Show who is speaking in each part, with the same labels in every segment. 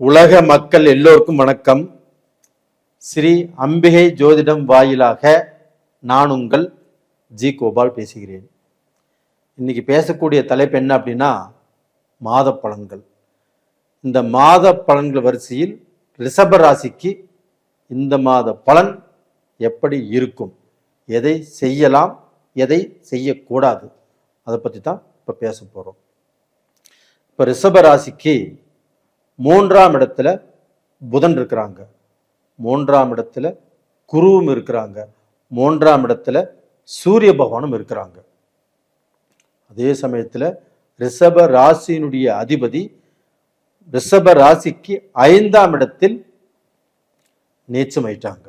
Speaker 1: உலக மக்கள் எல்லோருக்கும் வணக்கம். ஸ்ரீ அம்பிகை ஜோதிடம் வாயிலாக நான் உங்கள் ஜி கோபால் பேசுகிறேன். இன்னைக்கு பேசக்கூடிய தலைப்பு என்ன அப்படின்னா மாத பலன்கள். இந்த மாத பலன்கள் வரிசையில் ரிஷப ராசிக்கு இந்த மாத பலன் எப்படி இருக்கும், எதை செய்யலாம், எதை செய்யக்கூடாது, அதை பற்றி தான் இப்போ பேச போகிறோம். இப்போ ரிஷப ராசிக்கு 3ஆம் இடத்துல புதன் இருக்கிறாங்க, 3ஆம் இடத்துல குருவும் இருக்கிறாங்க, 3ஆம் இடத்துல சூரிய பகவானும் இருக்கிறாங்க. அதே சமயத்தில் ரிஷப ராசியினுடைய அதிபதி ரிஷப ராசிக்கு 5ஆம் இடத்தில் நீச்சமாயிட்டாங்க.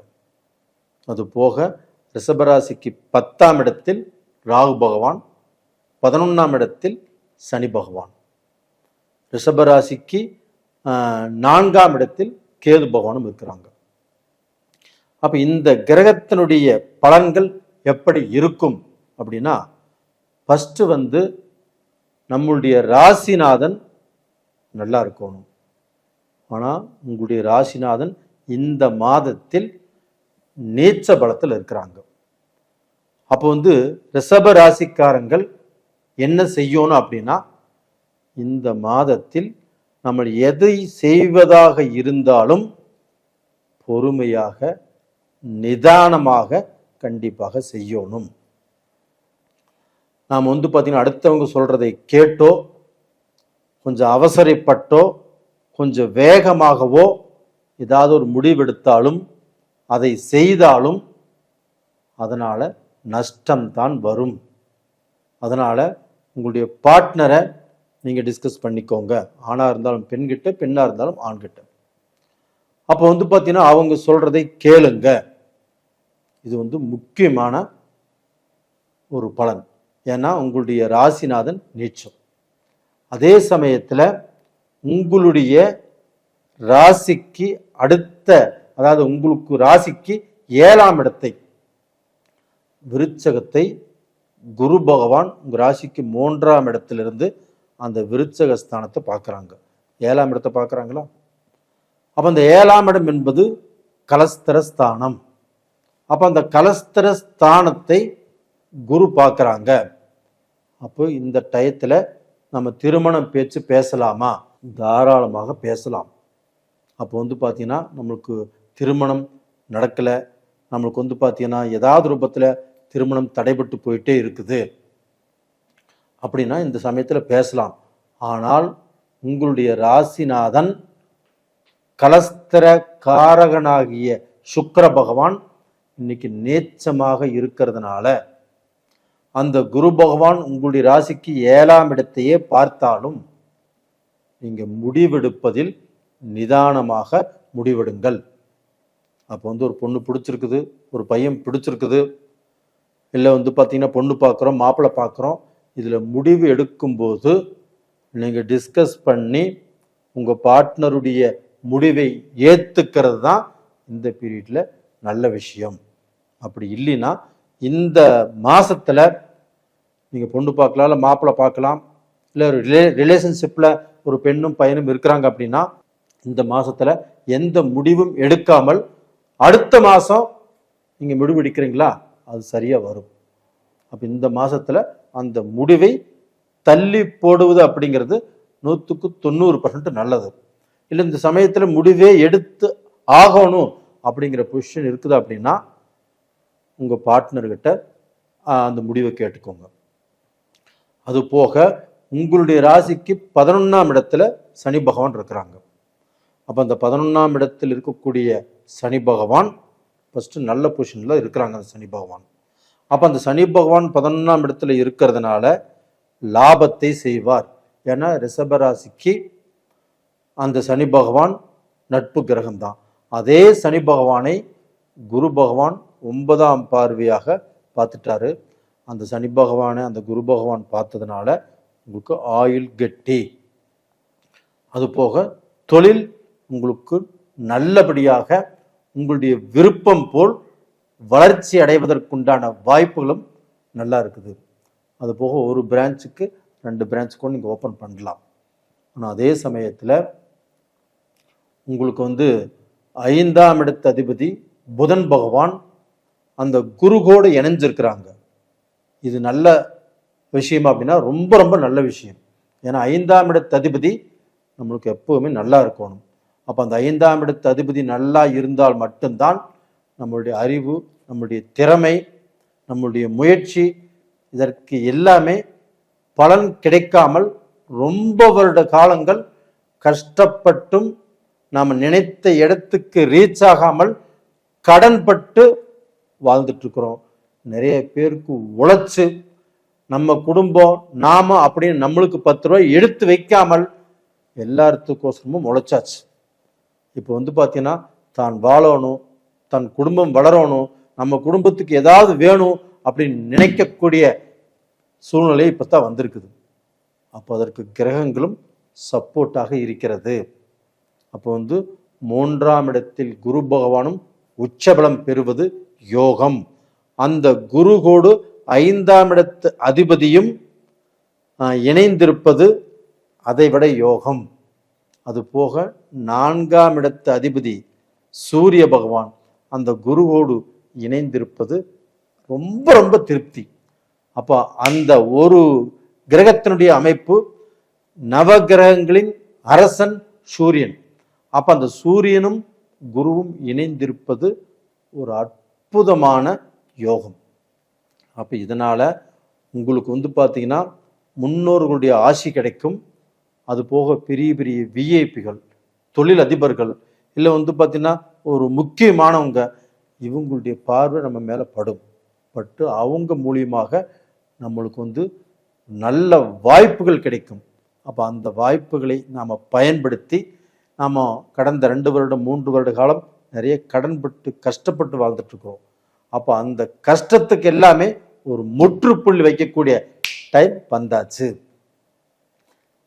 Speaker 1: அது போக ரிஷப ராசிக்கு 10ஆம் இடத்தில் ராகு பகவான், 11ஆம் இடத்தில் சனி பகவான், ரிஷப ராசிக்கு 4ஆம் இடத்தில் கேது பகவானும் இருக்கிறாங்க. அப்ப இந்த கிரகத்தினுடைய பலன்கள் எப்படி இருக்கும் அப்படின்னா, ஃபர்ஸ்ட் நம்மளுடைய ராசிநாதன் நல்லா இருக்கணும். ஆனா உங்களுடைய ராசிநாதன் இந்த மாதத்தில் நீச்ச பலத்தில் இருக்கிறாங்க. அப்போ ரிஷப ராசிக்காரங்கள் என்ன செய்யணும் அப்படின்னா, இந்த மாதத்தில் நம்ம எதை செய்வதாக இருந்தாலும் பொறுமையாக நிதானமாக கண்டிப்பாக செய்யணும். நாம் பார்த்தீங்கன்னா அடுத்தவங்க சொல்றதை கேட்டோ, கொஞ்சம் அவசரப்பட்டோ, கொஞ்சம் வேகமாகவோ ஏதாவது ஒரு முடிவெடுத்தாலும், அதை செய்தாலும் அதனால நஷ்டம்தான் வரும். அதனால உங்களுடைய பார்ட்னரை நீங்கள் டிஸ்கஸ் பண்ணிக்கோங்க. ஆணாக இருந்தாலும் பெண்கிட்ட, பெண்ணாக இருந்தாலும் ஆண்கிட்ட. அப்போ பார்த்தீங்கன்னா அவங்க சொல்றதை கேளுங்க. இது முக்கியமான ஒரு பலன். ஏன்னா உங்களுடைய ராசிநாதன் நீச்சம். அதே சமயத்தில் உங்களுடைய ராசிக்கு அடுத்த, அதாவது உங்களுக்கு ராசிக்கு 7ஆம் இடத்தை, விருச்சகத்தை குரு பகவான் உங்க ராசிக்கு 3ஆம் இடத்திலிருந்து அந்த விருச்சக ஸ்தானத்தை பார்க்குறாங்க. 7ஆம் இடத்தை பார்க்குறாங்களா? அப்போ அந்த 7ஆம் இடம் என்பது கலஸ்தர ஸ்தானம். அப்போ அந்த கலஸ்தர ஸ்தானத்தை குரு பார்க்குறாங்க. அப்போ இந்த டயத்தில் நம்ம திருமணம் பேச்சு பேசலாமா? தாராளமாக பேசலாம். அப்போ பார்த்தீங்கன்னா நம்மளுக்கு திருமணம் நடக்கலை, நம்மளுக்கு பார்த்தீங்கன்னா ஏதாவது ரூபத்தில் திருமணம் தடைபட்டு போயிட்டே இருக்குது அப்படின்னா இந்த சமயத்தில் பேசலாம். ஆனால் உங்களுடைய ராசிநாதன் கலஸ்தர காரகனாகிய சுக்கிர பகவான் இன்னைக்கு நேச்சமாக இருக்கிறதுனால, அந்த குரு பகவான் உங்களுடைய ராசிக்கு 7ஆம் இடத்தையே பார்த்தாலும் நீங்க முடிவெடுப்பதில் நிதானமாக முடிவெடுங்கள். அப்போ ஒரு பொண்ணு பிடிச்சிருக்குது, ஒரு பையன் பிடிச்சிருக்குது, இல்லை பார்த்தீங்கன்னா பொண்ணு பார்க்குறோம், மாப்பிள்ளை பார்க்குறோம், இதில் முடிவு எடுக்கும்போது நீங்கள் டிஸ்கஸ் பண்ணி உங்கள் பார்ட்னருடைய முடிவை ஏற்றுக்கிறது தான் இந்த பீரியடில் நல்ல விஷயம். அப்படி இல்லைன்னா இந்த மாதத்தில் நீங்கள் பொண்ணு பார்க்கலாம், இல்லை மாப்பிள்ளை பார்க்கலாம், இல்லை ஒரு ரிலேஷன்ஷிப்பில் ஒரு பெண்ணும் பையனும் இருக்கிறாங்க அப்படின்னா இந்த மாதத்தில் எந்த முடிவும் எடுக்காமல் அடுத்த மாதம் நீங்கள் முடிவு எடுக்கிறீங்களா, அது சரியாக வரும். அப்போ இந்த மாதத்தில் அந்த முடிவை தள்ளி போடுவது அப்படிங்கிறது 100க்கு 90% நல்லது. இல்லை இந்த சமயத்தில் முடிவே எடுத்து ஆகணும் அப்படிங்கிற பொசிஷன் இருக்குது அப்படின்னா உங்கள் பார்ட்னர்கிட்ட அந்த முடிவை கேட்டுக்கோங்க. அது போக உங்களுடைய ராசிக்கு 11ஆம் இடத்துல சனி பகவான் இருக்கிறாங்க. அப்போ அந்த 11ஆம் இடத்தில் இருக்கக்கூடிய சனி பகவான் ஃபஸ்ட்டு நல்ல பொசிஷனில் இருக்கிறாங்க. அந்த சனி பகவான், அப்போ அந்த சனி பகவான் 11ஆம் இடத்துல இருக்கிறதுனால லாபத்தை செய்வார். ஏன்னா ரிஷபராசிக்கு அந்த சனி பகவான் நட்பு கிரகம்தான். அதே சனி பகவானை குரு பகவான் 9ஆம் பார்வையாக பார்த்துட்டாரு. அந்த சனி பகவானை அந்த குரு பகவான் பார்த்ததுனால உங்களுக்கு ஆயுள் கெட்டி, அது போக தொழில் உங்களுக்கு நல்லபடியாக உங்களுடைய விருப்பம் போல் வளர்ச்சி அடைவதற்குண்டான வாய்ப்புகளும் நல்லா இருக்குது. அது போக ஒரு பிரான்ச்சுக்கு 2 பிரான்ச் கூட நீங்கள் ஓப்பன் பண்ணலாம். ஆனால் அதே சமயத்தில் உங்களுக்கு வந்து 5ஆம் இடத்து அதிபதி புதன் பகவான் அந்த குருகோடு இணைஞ்சிருக்கிறாங்க. இது நல்ல விஷயம் அப்படின்னா ரொம்ப ரொம்ப நல்ல விஷயம். ஏன்னா 5ஆம் இடத்து அதிபதி நம்மளுக்கு எப்பவுமே நல்லா இருக்கணும். அப்போ அந்த 5ஆம் இடத்து அதிபதி நல்லா இருந்தால் மட்டும்தான் நம்மளுடைய அறிவு, நம்முடைய திறமை, நம்முடைய முயற்சி இதற்கு எல்லாமே பலன் கிடைக்காமல் ரொம்ப வருட காலங்கள் கஷ்டப்பட்டும் நாம் நினைத்த இடத்துக்கு ரீச் ஆகாமல் கடன்பட்டு வாழ்ந்துட்டு இருக்கிறோம். நிறைய பேருக்கு உழைச்சு நம்ம குடும்பம் நாம அப்படின்னு நம்மளுக்கு 10 ரூபாய் எடுத்து வைக்காமல் எல்லாத்துக்கோசரமும் உழைச்சாச்சு. இப்போ வந்து பார்த்தீங்கன்னா தான் வாழணும், தன் குடும்பம் வளரணும், நம்ம குடும்பத்துக்கு ஏதாவது வேணும் அப்படின்னு நினைக்கக்கூடிய சூழ்நிலை இப்போ தான் வந்திருக்குது. அப்போ அதற்கு கிரகங்களும் சப்போர்ட்டாக இருக்கிறது. அப்போ வந்து 3ஆம் இடத்தில் குரு பகவானும் உச்சபலம் பெறுவது யோகம். அந்த குருகோடு 5ஆம் இடத்து அதிபதியும் இணைந்திருப்பது அதைவிட யோகம். அது போக 4ஆம் இடத்து அதிபதி சூரிய பகவான் அந்த குருவோடு இணைந்திருப்பது ரொம்ப ரொம்ப திருப்தி. அப்போ அந்த ஒரு கிரகத்தினுடைய அமைப்பு நவகிரகங்களின் அரசன் சூரியன். அப்ப அந்த சூரியனும் குருவும் இணைந்திருப்பது ஒரு அற்புதமான யோகம். அப்ப இதனால உங்களுக்கு வந்து பார்த்தீங்கன்னா முன்னோர்களுடைய ஆசி கிடைக்கும். அது போக பெரிய பெரிய விஐபிகள், தொழில் அதிபர்கள், இல்லை வந்து பார்த்தீங்கன்னா ஒரு முக்கியமானவங்க, இவங்களுடைய பார்வை நம்ம மேலே பட்டு அவங்க மூலியமாக நம்மளுக்கு வந்து நல்ல வாய்ப்புகள் கிடைக்கும். அப்போ அந்த வாய்ப்புகளை நாம் பயன்படுத்தி நாம் கடந்த 2 வருடம் 3 வருட காலம் நிறைய கடன்பட்டு கஷ்டப்பட்டு வாழ்ந்துட்டுருக்கோம். அப்போ அந்த கஷ்டத்துக்கு எல்லாமே ஒரு முற்றுப்புள்ளி வைக்கக்கூடிய டைம் வந்தாச்சு.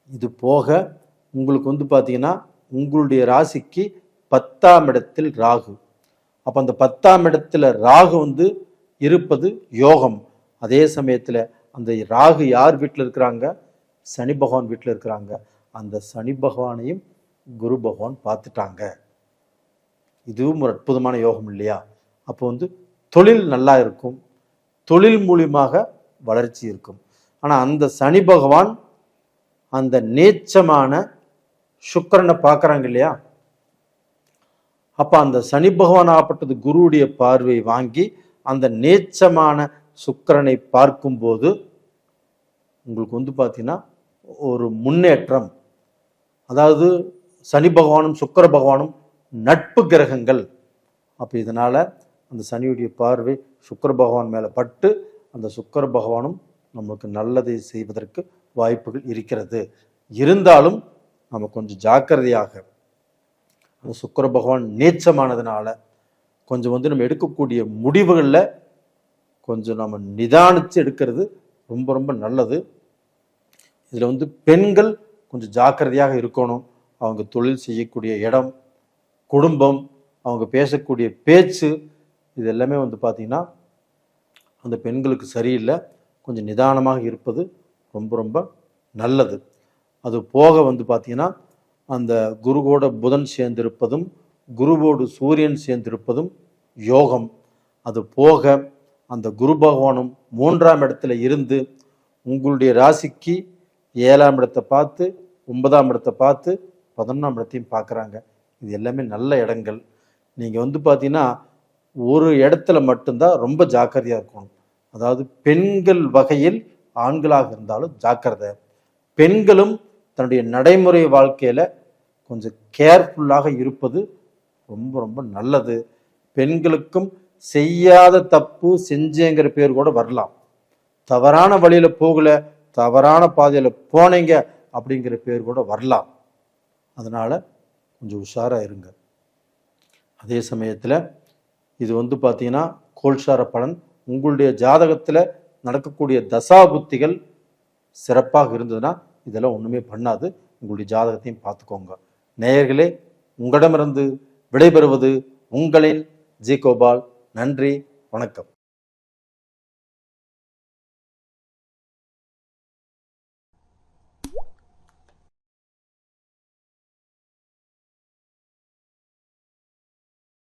Speaker 1: இது போக உங்களுக்கு வந்து பார்த்தீங்கன்னா உங்களுடைய ராசிக்கு 10ஆம் இடத்தில் ராகு. அப்போ அந்த 10ஆம் இடத்துல ராகு வந்து இருப்பது யோகம். அதே சமயத்தில் அந்த ராகு யார் வீட்டில் இருக்கிறாங்க? சனி பகவான் வீட்டில் இருக்கிறாங்க. அந்த சனி பகவானையும் குரு பகவான் பார்த்துட்டாங்க. இதுவும் ஒரு அற்புதமான யோகம் இல்லையா? அப்போ வந்து தொழில் நல்லா இருக்கும், தொழில் மூலியமாக வளர்ச்சி இருக்கும். ஆனால் அந்த சனி பகவான் அந்த நீச்சமான சுக்கிரனை பார்க்குறாங்க இல்லையா? அப்போ அந்த சனி பகவான் ஆகப்பட்டது குருவுடைய பார்வை வாங்கி அந்த நீச்சமான சுக்கிரனை பார்க்கும்போது உங்களுக்கு வந்து பார்த்தீங்கன்னா ஒரு முன்னேற்றம். அதாவது சனி பகவானும் சுக்கிர பகவானும் நட்பு கிரகங்கள். அப்போ இதனால் அந்த சனியுடைய பார்வை சுக்கிர பகவான் மேலே பட்டு அந்த சுக்கிர பகவானும் நமக்கு நல்லதை செய்வதற்கு வாய்ப்புகள் இருக்கிறது. இருந்தாலும் நம்ம கொஞ்சம் ஜாக்கிரதையாக, அந்த சுக்கிர பகவான் நீச்சமானதுனால கொஞ்சம் வந்து நம்ம எடுக்கக்கூடிய முடிவுகளில் கொஞ்சம் நம்ம நிதானித்து எடுக்கிறது ரொம்ப ரொம்ப நல்லது. இதில் வந்து பெண்கள் கொஞ்சம் ஜாக்கிரதையாக இருக்கணும். அவங்க தொழில் செய்யக்கூடிய இடம், குடும்பம், அவங்க பேசக்கூடிய பேச்சு, இது எல்லாமே வந்து பார்த்திங்கன்னா அந்த பெண்களுக்கு சரியில்லை. கொஞ்சம் நிதானமாக இருப்பது ரொம்ப ரொம்ப நல்லது. அது போக வந்து பார்த்திங்கன்னா அந்த குருவோட புதன் சேர்ந்திருப்பதும் குருவோடு சூரியன் சேர்ந்திருப்பதும் யோகம். அது போக அந்த குரு பகவானும் 3ஆம் இடத்துல இருந்து உங்களுடைய ராசிக்கு 7ஆம் இடத்தை பார்த்து 9ஆம் இடத்தை பார்த்து 11ஆம் இடத்தையும் பார்க்குறாங்க. இது எல்லாமே நல்ல இடங்கள். நீங்கள் வந்து பார்த்தீங்கன்னா ஒரு இடத்துல மட்டும்தான் ரொம்ப ஜாக்கிரதையாக இருக்கணும். அதாவது பெண்கள் வகையில் ஆண்களாக இருந்தாலும் ஜாக்கிரதை. பெண்களும் தன்னுடைய நடைமுறை வாழ்க்கையில் கொஞ்சம் கேர்ஃபுல்லாக இருப்பது ரொம்ப ரொம்ப நல்லது. பெண்களுக்கும் செய்யாத தப்பு செஞ்சேங்கிற பேர் கூட வரலாம். தவறான வழியில் போகல, தவறான பாதையில் போனீங்க அப்படிங்கிற பேர் கூட வரலாம். அதனால் கொஞ்சம் உஷாராக இருங்க. அதே சமயத்தில் இது வந்து பார்த்தீங்கன்னா கோல்சார பலன். உங்களுடைய ஜாதகத்தில் நடக்கக்கூடிய தசாபுத்திகள் சிறப்பாக இருந்ததுன்னா இதெல்லாம் ஒன்றுமே பண்ணாது. உங்களுடைய ஜாதகத்தையும் பார்த்துக்கோங்க. நேயர்களே, உங்களிடமிருந்து விடைபெறுவது உங்களின் ஜி கோபால். நன்றி, வணக்கம்.